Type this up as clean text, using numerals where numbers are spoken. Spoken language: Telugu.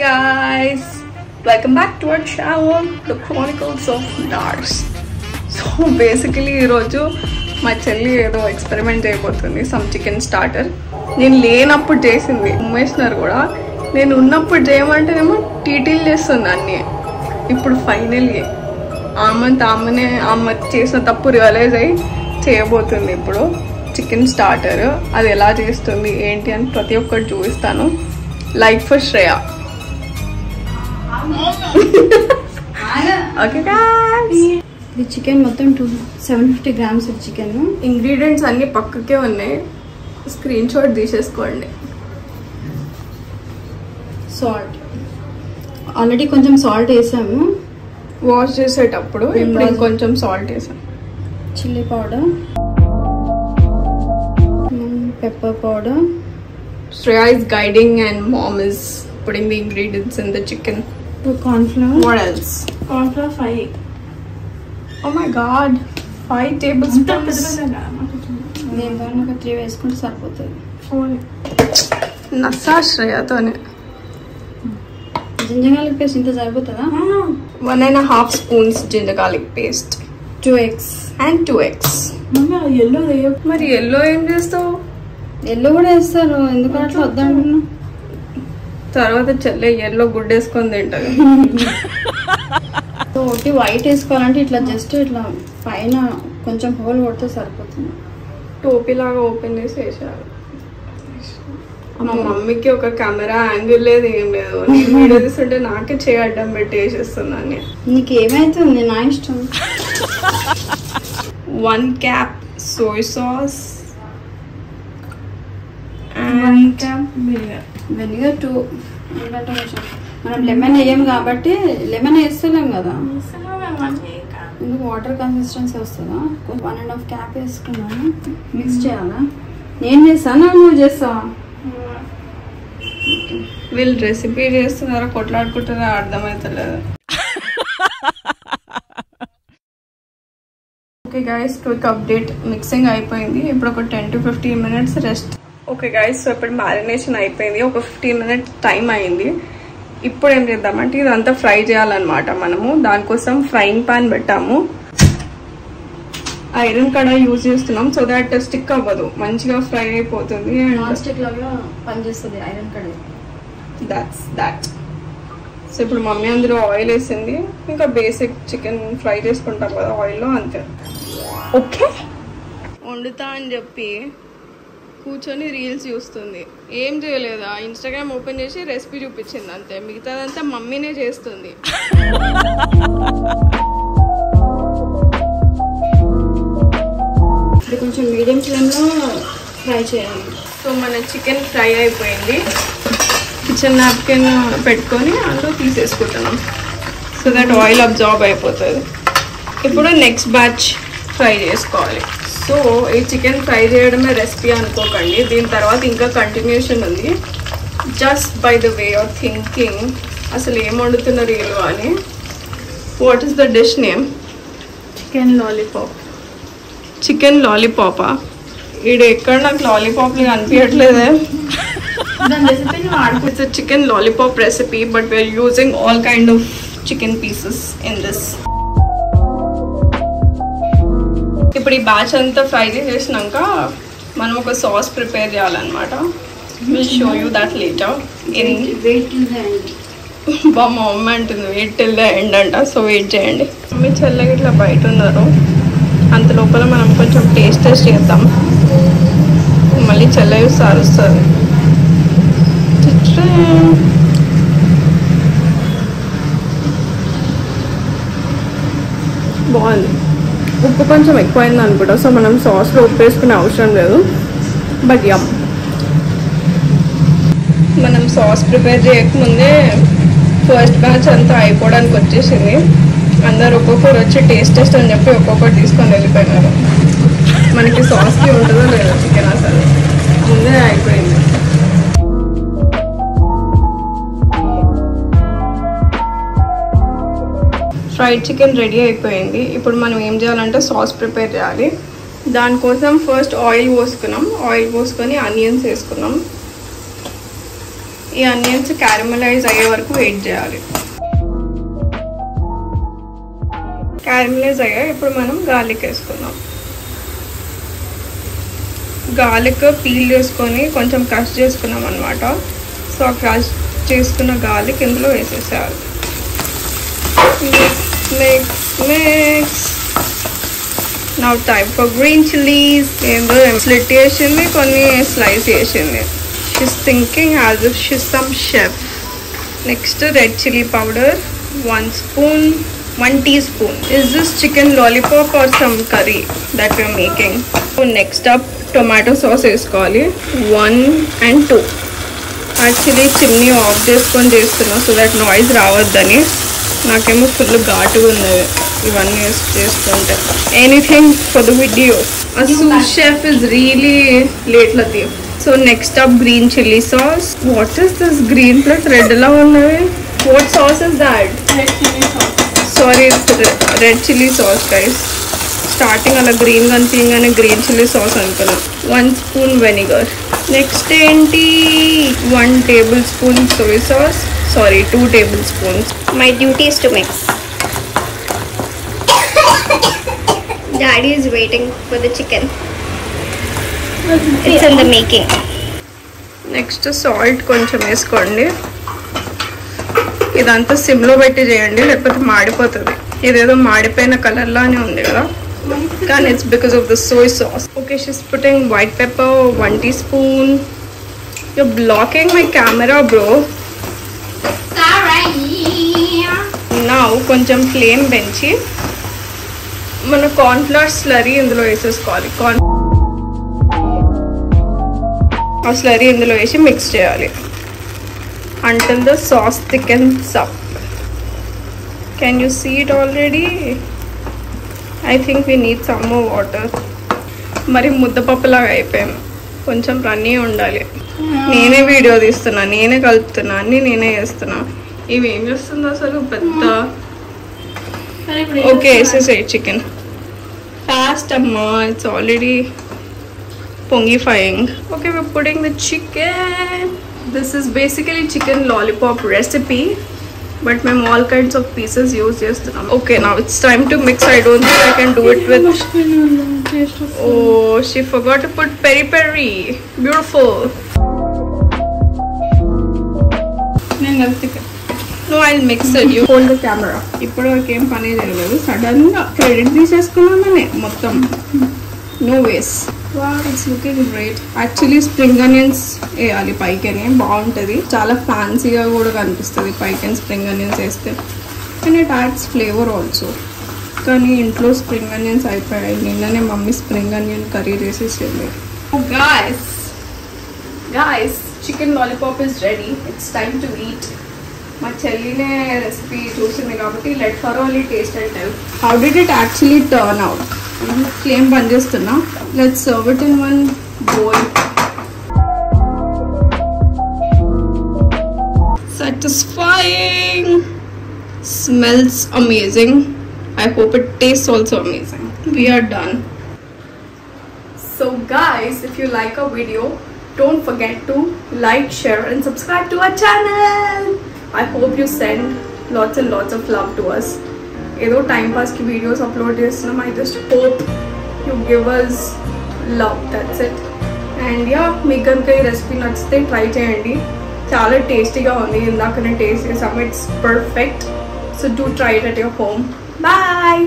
guys, welcome back to our channel, The Chronicles of Nars. So basically ఈరోజు మా చెల్లి ఏదో ఎక్స్పెరిమెంట్ చేయబోతుంది, సమ్ చికెన్ స్టార్టర్. నేను లేనప్పుడు చేసింది, ఉమ్మేసినారు కూడా. నేను ఉన్నప్పుడు చేయమంటేనేమో టీటీలు చేస్తుంది అన్నీ. ఇప్పుడు ఫైనల్లీ ఆమె చేసిన తప్పు రియలైజ్ అయ్యి చేయబోతుంది ఇప్పుడు చికెన్ స్టార్టర్. అది ఎలా చేస్తుంది ఏంటి అని ప్రతి ఒక్కటి చూపిస్తాను. Like for Shreya. Okay guys, ఈ చికెన్ మొత్తం 750 grams చికెన్. ఇంగ్రీడియంట్స్ అన్ని పక్కకే ఉన్నాయి, స్క్రీన్ షాట్ తీసేసుకోండి. సాల్ట్ ఆల్రెడీ కొంచెం సాల్ట్ వేసాము వాష్ చేసేటప్పుడు. ఇప్పుడు ఇంకొంచెం సాల్ట్ వేసాం. Chilli powder, pepper powder. Shreya is guiding and mom is putting the ingredients in the chicken. Corn flour. What else? Corn flour 5. Oh my god, 5 tablespoons. నేను దాన్ని ఒక 3 వేసుకుంటే సరిపోతుంది. నసా శ్రేయతోనే. జింజర్ గార్లిక్ పేస్ట్ ఇంత సరిపోతుందా? 1.5 spoons ginger garlic paste. 2 eggs and 2 eggs. Yellow మరి ఎల్లో ఏం చేస్తావు? ఎల్లో కూడా వేస్తారు, ఎందుకంటే అట్లా వద్దంటున్నా. తర్వాత చెల్లె ఎల్లో గుడ్ వేసుకొని తింటది. ఒకటి వైట్ వేసుకోవాలంటే ఇట్లా జస్ట్ ఇట్లా పైన కొంచెం హోల్ కొడితే సరిపోతుంది. టోపీలాగా ఓపెన్ చేసి వేసారు. మా మమ్మీకి ఒక కెమెరా యాంగిల్ లేదు, ఏం లేదు. నేను వీడియో తీస్తుంటే నాకే చేయి అడ్డం పెట్టి వేసేస్తున్నాను. నీకు ఏమైతుంది, నా ఇష్టం. 1 cup soy sauce and 1 cup vinegar 2. ఎందుకంటే కొంచెం మనం లెమన్ వేయం కాబట్టి, లెమన్ వేస్తలేం కదా, ఎందుకు వాటర్ కన్సిస్టెన్సీ వస్తుందా. 1.5 cup వేసుకున్నాను. మిక్స్ చేయాలా? నేను చేస్తాను, నువ్వు చేస్తావా? వీళ్ళు రెసిపీ చేస్తున్నారా కొట్లాడుకుంటారా అర్థమవుతలేదు. Okay guys, quick update. Mixing అయిపోయింది, ఇప్పుడు ఒక 10 to 15 minutes rest. Okay guys, so ఇప్పుడు మ్యారినేషన్ అయిపోయింది, ఒక 15 minutes టైం అయింది. ఇప్పుడు ఏం చేద్దామంటే ఇదంతా ఫ్రై చేయాలన్నమాట మనము. దానికోసం ఫ్రైయింగ్ పాన్ పెట్టాము. ఐరన్ కడా యూజ్ చేస్తున్నాం సో దాట్ స్టిక్ అవ్వదు, మంచిగా ఫ్రై అయిపోతుంది. నాన్ స్టిక్ లాగా పనిచేస్తుంది ఐరన్ కడాయి. దాట్. సో ఇప్పుడు మమ్మీ అందులో ఆయిల్ వేసింది, ఇంకా బేసిక్ చికెన్ ఫ్రై చేసుకుంటాం కదా ఆయిల్లో, అంతే. ఓకే, వండుతా అని చెప్పి కూర్చొని రీల్స్ చూస్తుంది. ఏం చేయలేదా, ఇన్స్టాగ్రామ్ ఓపెన్ చేసి రెసిపీ చూపించింది అంతే, మిగతాదంతా మమ్మీనే చేస్తుంది. ఇది కొంచెం మీడియం ఫ్లేమ్లో ఫ్రై చేయాలి. సో మన చికెన్ ఫ్రై అయిపోయింది. కిచెన్ నాప్కిన్ పెట్టుకొని అందులో తీసేసుకుంటున్నాం సో దట్ ఆయిల్ అబ్జార్బ్ అయిపోతుంది. ఇప్పుడు నెక్స్ట్ బ్యాచ్ ఫ్రై చేసుకోవాలి. సో ఈ చికెన్ ఫ్రై చేయడమే రెసిపీ అనుకోకండి, దీని తర్వాత ఇంకా కంటిన్యూషన్ ఉంది. Just by the way of thinking, అసలు ఏం వండుతున్నారు వీళ్ళు అని. What is the dish name? Chicken lollipop. Chicken లాలీపాపా? ఈడ ఎక్కడ నాకు లాలీపాప్లు కనిపించట్లేదే. It's a chicken lollipop recipe, but we're using all kind of chicken pieces in this. ఇప్పుడు ఈ బ్యాచ్ అంతా ఫ్రై చేసినాక మనం ఒక సాస్ ప్రిపేర్ చేయాలన్నమాట. Will show you that later. మా మమ్మీ అంటుంది వెయిట్ టిల్ ద ఎండ్ అంట, సో వెయిట్ చేయండి. మీ చెల్లెకి ఇట్లా బయట ఉన్నారు, అంత లోపల మనం కొంచెం టేస్ట్ చేద్దాం. మళ్ళీ చెల్ల చూస్తే అరుస్తుంది. బాగుంది. ఉప్పు కొంచెం ఎక్కువైంది అనుకుంటా, సో మనం సాస్లో ఉప్పు వేసుకునే అవసరం లేదు. బట్ యమ్, మనం సాస్ ప్రిపేర్ చేయకముందే ఫస్ట్ బ్యాచ్ అంతా అయిపోవడానికి వచ్చేసింది. అందరు ఒక్కొక్కరు వచ్చి టేస్ట్ అని చెప్పి ఒక్కొక్కటి తీసుకొని వెళ్ళిపోయినారు. మనకి సాస్కి ఉంటుందో లేదో చికెన్, అసలు ముందే అయిపోయింది. ఫ్రైడ్ చికెన్ రెడీ అయిపోయింది. ఇప్పుడు మనం ఏం చేయాలంటే సాస్ ప్రిపేర్ చేయాలి. దానికోసం ఫస్ట్ ఆయిల్ పోసుకున్నాం, ఆయిల్ పోసుకొని ఆనియన్స్ వేసుకున్నాం. ఈ ఆనియన్స్ క్యారమలైజ్ అయ్యే వరకు వెయిట్ చేయాలి. క్యారమలైజ్ అయ్యాయి. ఇప్పుడు మనం గార్లిక్ వేసుకుందాం. గార్లిక్ పీల్ చేసుకొని కొంచెం క్రష్ చేసుకున్నాం అనమాట. సో ఆ క్రష్ చేసుకున్న గార్లిక్ ఇందులో వేసేసేయాలి. Mix. Now time for green chillies. ఏందో స్లిట్ చేసింది, కొన్ని స్లైస్ చేసింది. She's thinking as if she's some chef. Next red chilli powder 1 spoon, 1 teaspoon. Is this chicken lollipop or some curry that we are making? So next up tomato sauce వేసుకోవాలి 1 and 2. యాక్చువల్లీ చిమ్నీ ఆఫ్ చేసుకొని చేస్తున్నా సో దట్ నాయిస్ రావద్దని. నాకేమో ఫుల్ ఘాటుగా ఉన్నది ఇవన్నీ చేస్తుంటే. Anything for the video. A sous chef is really late Latif. So next up green chili sauce. What is this green plus red la unnadi? What sauce is that? Red chili sauce. Sorry, it's red chili sauce guys. Starting ala green gantingane green chili sauce anukunna. 1 spoon vinegar. Next enti 1 tablespoon soy sauce. Sorry, 2 tablespoons. My duty is to mix. Daddy is waiting for the chicken. It's in the making. Next salt కొంచెం వేసుకోండి. ఇదంతా సిమ్లో పెట్టి చేయండి, లేకపోతే మాడిపోతుంది. ఇదేదో మాడిపోయిన కలర్లానే ఉంది కదా, కానీ it's because of the soy sauce. Okay, she's putting white pepper 1 teaspoon. You're blocking my camera, bro. Now కొంచెం ఫ్లేమ్ పెంచి మన కార్న్ఫ్లవర్ స్లరీ ఇందులో వేసేసుకోవాలి. ఆ స్లరీ ఇందులో వేసి మిక్స్ చేయాలి until the sauce thickens up. Can you see it already? I think we need some more water. మరి ముద్దపప్పులాగా అయిపోయాం, కొంచెం రన్నీ ఉండాలి. నేనే వీడియో తీస్తున్నా, నేనే కలుపుతున్నా, అన్నీ నేనే చేస్తున్నా. ఇవి ఏం చేస్తుంది అసలు పెద్ద. ఓకే, వేసేసాయి చికెన్ ఫాస్ట్ అమ్మా. It's already pongifying. Okay, we're putting the chicken. This is basically chicken lollipop recipe, but మేము all kinds of pieces use చేస్తున్నాం. Okay, now it's time to mix. I don't think I can do it with. Oh, she forgot to put peri peri. Beautiful. No, I'll mix it. You hold the camera. ఇప్పుడు వరకు ఏం పని చేయలేదు, సడన్ గా క్రెడిట్ తీసేసుకున్నామనే మొత్తం. No waste. Wow, it's looking great. Actually spring onions వేయాలి పైకనే, బాగుంటుంది. చాలా ఫ్యాన్సీగా కూడా కనిపిస్తుంది పైకని స్ప్రింగ్ ఆనియన్స్ వేస్తే, and it adds flavour also. కానీ ఇంట్లో స్ప్రింగ్ ఆనియన్స్ అయిపోయాయి. నిన్ననే మమ్మీ స్ప్రింగ్ ఆనియన్ కర్రీ చేసేసింది. Guys, chicken lollipop is ready. It's time to eat. మా చెల్లినే రెసిపీ చూసింది కాబట్టి let her only taste and tell how did it actually turn out. Flame బంద్ చేస్తున్నా. Let's serve it in 1 bowl. Satisfying. Smells amazing. I hope it tastes also amazing. We are done. So guys, if you like our video, don't forget to like, share and subscribe to our channel. I hope you send lots and lots of love to us. ఏదో టైం పాస్కి వీడియోస్ అప్లోడ్ చేస్తున్నాం. I just hope you give us love. That's it. And yeah, మీకు కనుక ఈ రెసిపీ నచ్చితే ట్రై చేయండి. చాలా టేస్టీగా ఉంది. ఇందాకనే టేస్ట్ చేసాము. It's perfect. So do try it at your home. Bye.